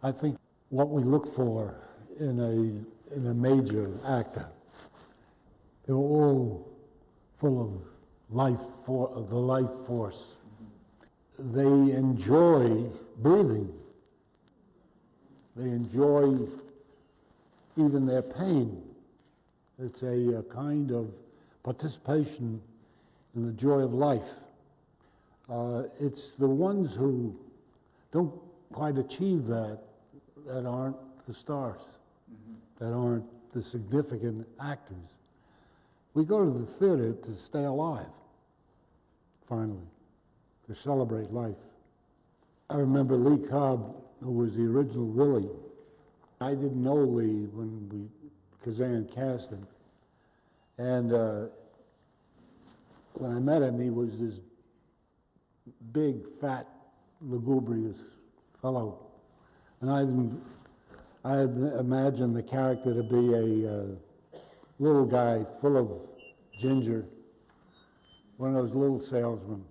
I think what we look for in a major actor, they were all full of the life force. They enjoy breathing. They enjoy even their pain. It's a kind of participation in the joy of life. It's the ones who don't quite achieve that aren't the stars, that aren't the significant actors. We go to the theater to stay alive, finally, to celebrate life. I remember Lee Cobb, who was the original Willy. I didn't know Lee when Kazan cast him. And when I met him, he was this big, fat, lugubrious fellow. And I had imagined the character to be a little guy full of ginger, one of those little salesmen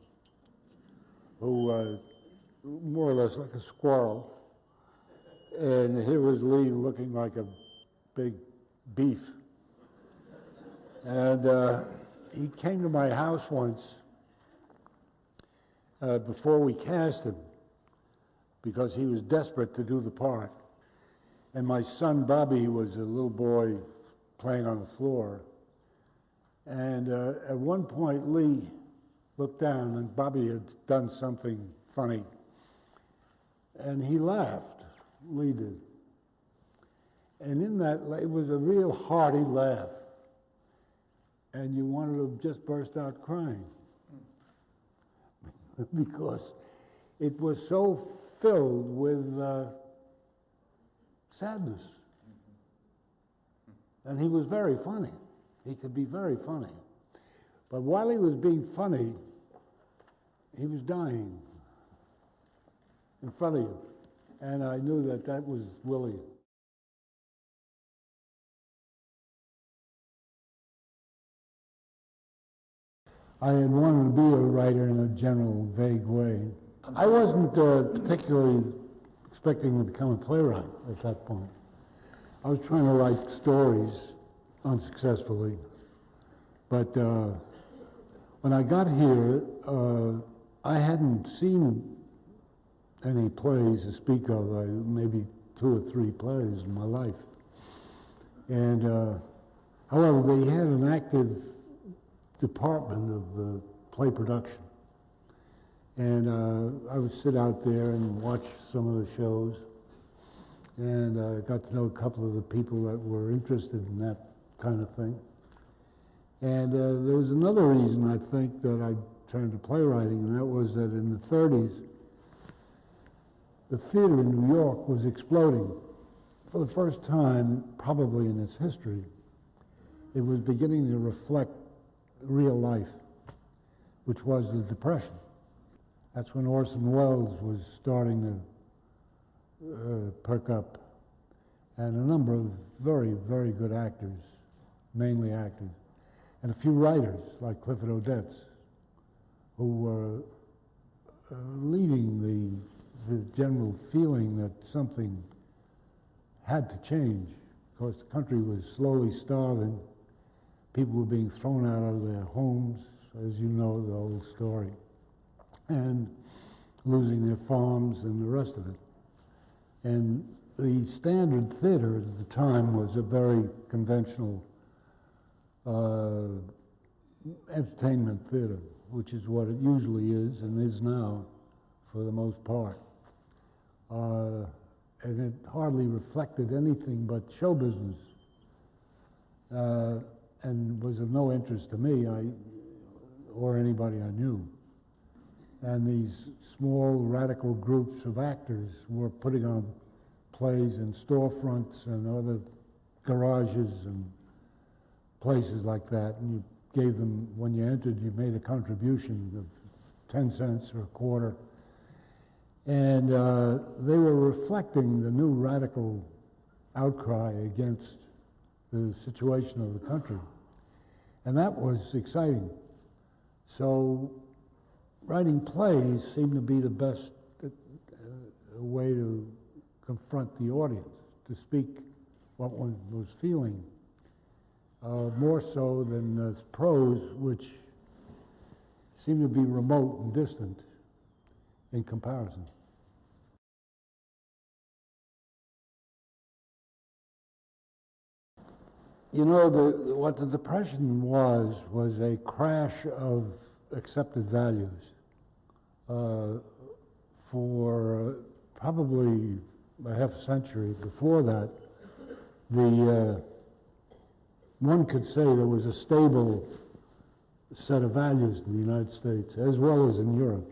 who more or less like a squirrel. And here was Lee looking like a big beef. And he came to my house once before we cast him because he was desperate to do the part. And my son Bobby was a little boy playing on the floor. And at one point Lee looked down and Bobby had done something funny. And he laughed, Lee did. And in that, it was a real hearty laugh. And you wanted to just burst out crying. Because it was so filled with sadness. And he was very funny. He could be very funny. But while he was being funny, he was dying in front of you. And I knew that that was Willy. I had wanted to be a writer in a general, vague way. I wasn't particularly expecting to become a playwright at that point. I was trying to write stories unsuccessfully. But when I got here, I hadn't seen any plays to speak of, maybe 2 or 3 plays in my life. And however, they had an active department of play production. And I would sit out there and watch some of the shows. And I got to know a couple of the people that were interested in that kind of thing. And there was another reason, I think, that I turned to playwriting, and that was that in the 30s, the theater in New York was exploding. For the first time, probably in its history, it was beginning to reflect real life, which was the Depression. That's when Orson Welles was starting to perk up, and a number of very, very good actors, mainly actors, and a few writers like Clifford Odets, who were leading the general feeling that something had to change. Of course, the country was slowly starving. People were being thrown out of their homes, as you know the old story, and losing their farms and the rest of it. And the standard theater at the time was a very conventional entertainment theater, which is what it usually is and is now for the most part. And it hardly reflected anything but show business. And was of no interest to me or anybody I knew. And these small radical groups of actors were putting on plays in storefronts and other garages and places like that. And you gave them, when you entered, you made a contribution of 10 cents or a quarter. And they were reflecting the new radical outcry against the situation of the country. And that was exciting. So writing plays seemed to be the best way to confront the audience, to speak what one was feeling, more so than prose, which seemed to be remote and distant in comparison. You know, what the Depression was a crash of accepted values. For probably a half a century before that, one could say there was a stable set of values in the United States as well as in Europe.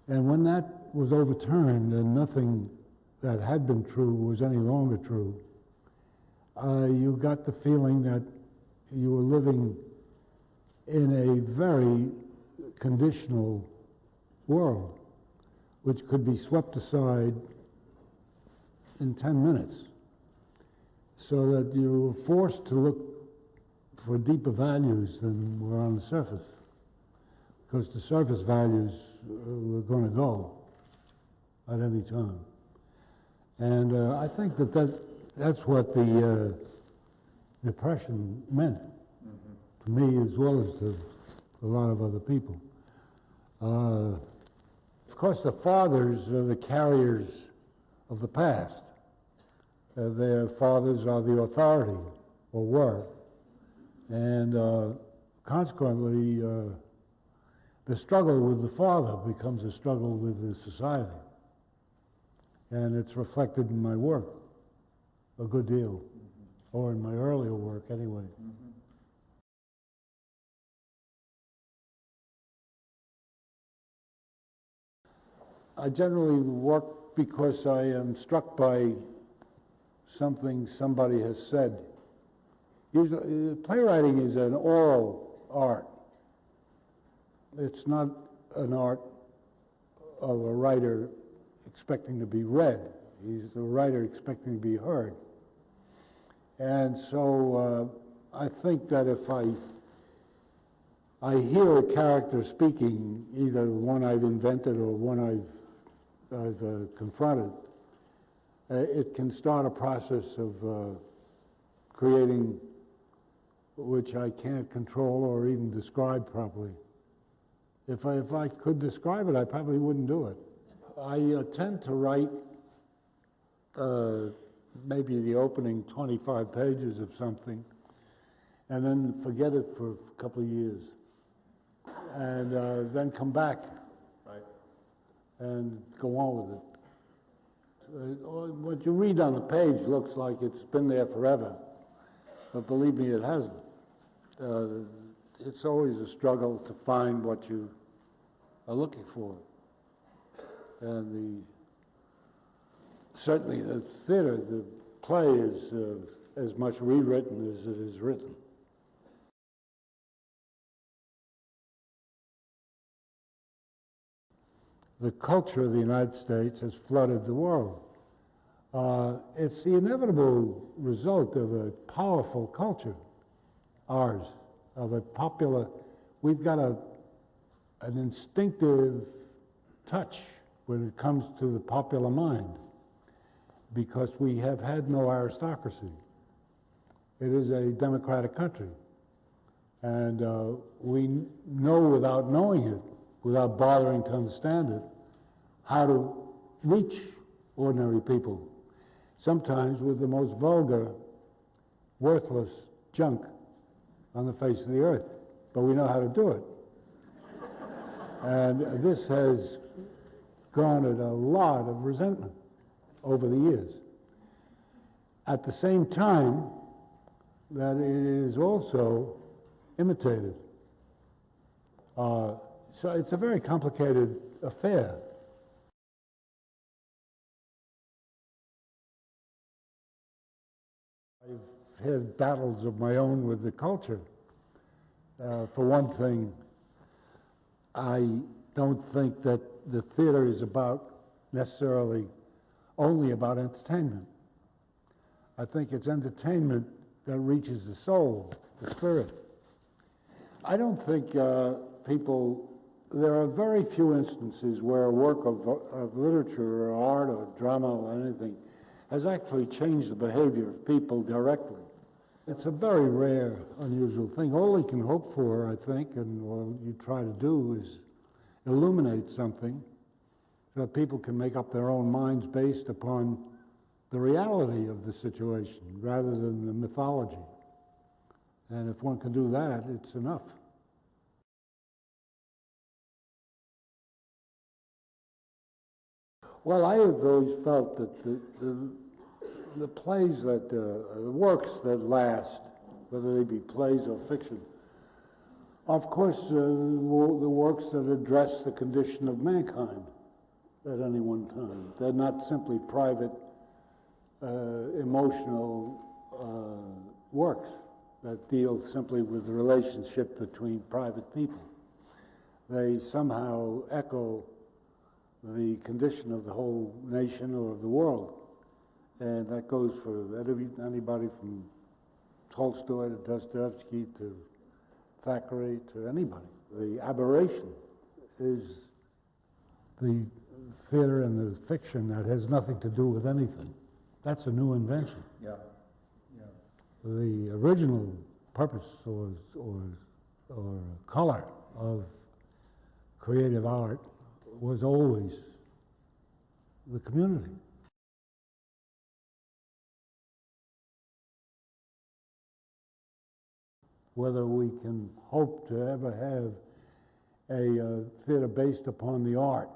And when that was overturned and nothing that had been true was any longer true, you got the feeling that you were living in a very conditional world, which could be swept aside in 10 minutes, so that you were forced to look for deeper values than were on the surface, because the surface values were going to go at any time. And I think that's what the Depression meant to me, as well as to a lot of other people. Of course, the fathers are the carriers of the past. Their fathers are the authority, or were. And consequently, the struggle with the father becomes a struggle with the society. And it's reflected in my work a good deal, or in my earlier work anyway. I generally work because I am struck by something somebody has said. Usually, playwriting is an oral art. It's not an art of a writer expecting to be read. He's the writer expecting to be heard. And so I think that if I hear a character speaking, either one I've invented or one I've confronted, it can start a process of creating which I can't control or even describe properly. If I could describe it, I probably wouldn't do it. I tend to write maybe the opening 25 pages of something and then forget it for a couple of years, and then come back and go on with it. What you read on the page looks like it's been there forever, but believe me, it hasn't. It's always a struggle to find what you are looking for. And certainly the theater, the play is as much rewritten as it is written. The culture of the United States has flooded the world. It's the inevitable result of a powerful culture, ours, of a popular. We've got an instinctive touch when it comes to the popular mind, because we have had no aristocracy. It is a democratic country. And we know without knowing it, without bothering to understand it, how to reach ordinary people, sometimes with the most vulgar, worthless junk on the face of the earth. But we know how to do it. And this has garnered a lot of resentment over the years. At the same time, that it is also imitated. So it's a very complicated affair. I've had battles of my own with the culture. For one thing, I don't think that the theater is necessarily only about entertainment. I think it's entertainment that reaches the soul, the spirit. I don't think there are very few instances where a work of literature or art or drama or anything has actually changed the behavior of people directly. It's a very rare, unusual thing. All you can hope for, I think, and what you try to do is illuminate something so that people can make up their own minds based upon the reality of the situation rather than the mythology. And if one can do that, it's enough. Well, I have always felt that the plays that, the works that last, whether they be plays or fiction, of course, the works that address the condition of mankind at any one time. They're not simply private, emotional works that deal simply with the relationship between private people. They somehow echo the condition of the whole nation or of the world. And that goes for anybody from Tolstoy to Dostoevsky to Thackeray to anybody. The aberration is the theater and the fiction that has nothing to do with anything. That's a new invention. Yeah, yeah. The original purpose or color of creative art was always the community. Whether we can hope to ever have a theater based upon the art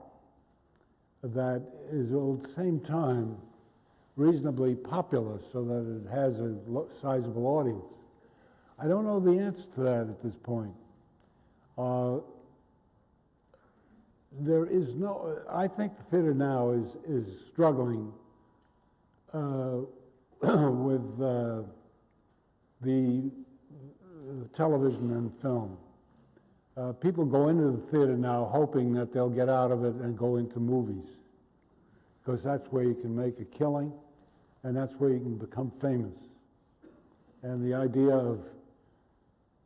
that is at the same time reasonably popular so that it has a sizable audience. I don't know the answer to that at this point. There is no, I think the theater now is struggling with the television and film. People go into the theater now hoping that they'll get out of it and go into movies, because that's where you can make a killing and that's where you can become famous. And the idea of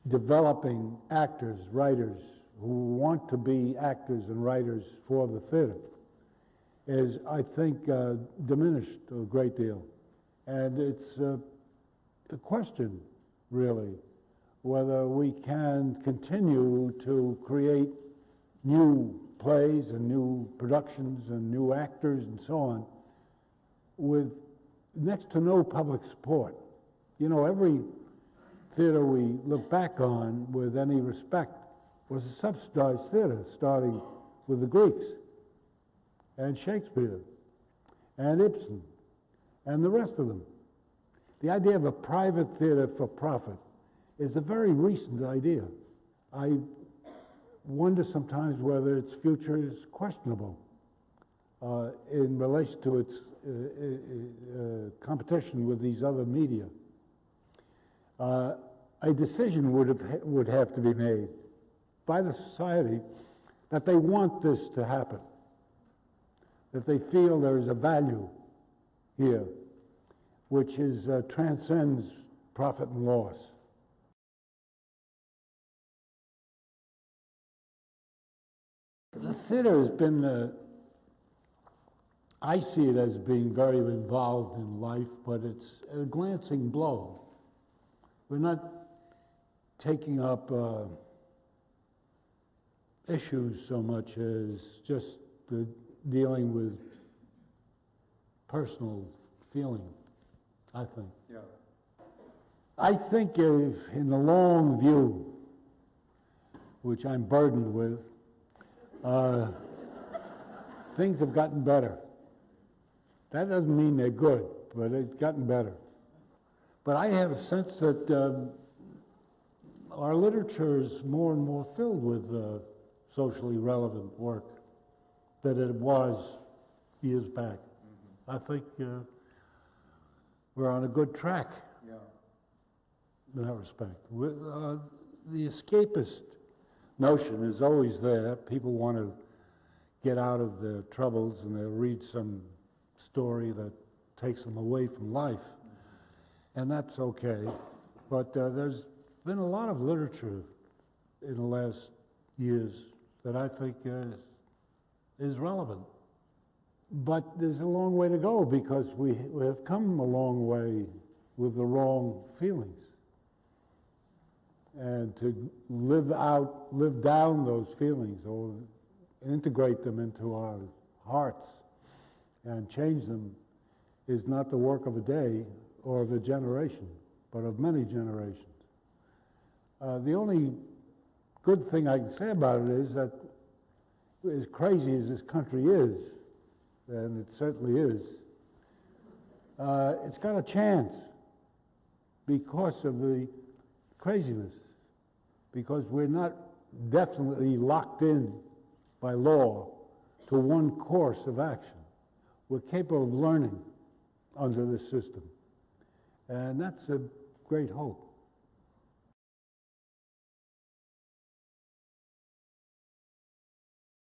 developing actors, writers who want to be actors and writers for the theater is, I think, diminished a great deal. And it's a question, really, whether we can continue to create new plays and new productions and new actors and so on with next to no public support. You know, every theater we look back on with any respect was a subsidized theater, starting with the Greeks and Shakespeare and Ibsen and the rest of them. The idea of a private theater for profit is a very recent idea. I wonder sometimes whether its future is questionable in relation to its competition with these other media. A decision would have to be made by the society that they want this to happen, that they feel there is a value here which is transcends profit and loss. The theater has been, I see it as being very involved in life, but it's a glancing blow. We're not taking up issues so much as just dealing with personal feeling, I think. Yeah. I think if, in the long view, which I'm burdened with, things have gotten better. That doesn't mean they're good, but it's gotten better. But I have a sense that our literature is more and more filled with socially relevant work than it was years back. Mm-hmm. I think we're on a good track. Yeah. In that respect. The escapist notion is always there. People want to get out of their troubles and they'll read some story that takes them away from life. Mm-hmm. And that's okay. But there's been a lot of literature in the last years that I think is relevant. But there's a long way to go because we have come a long way with the wrong feelings. And to live down those feelings or integrate them into our hearts and change them is not the work of a day or of a generation, but of many generations. The only good thing I can say about it is that as crazy as this country is, and it certainly is, it's got a chance because of the craziness, because we're not definitely locked in by law to one course of action. We're capable of learning under this system, and that's a great hope.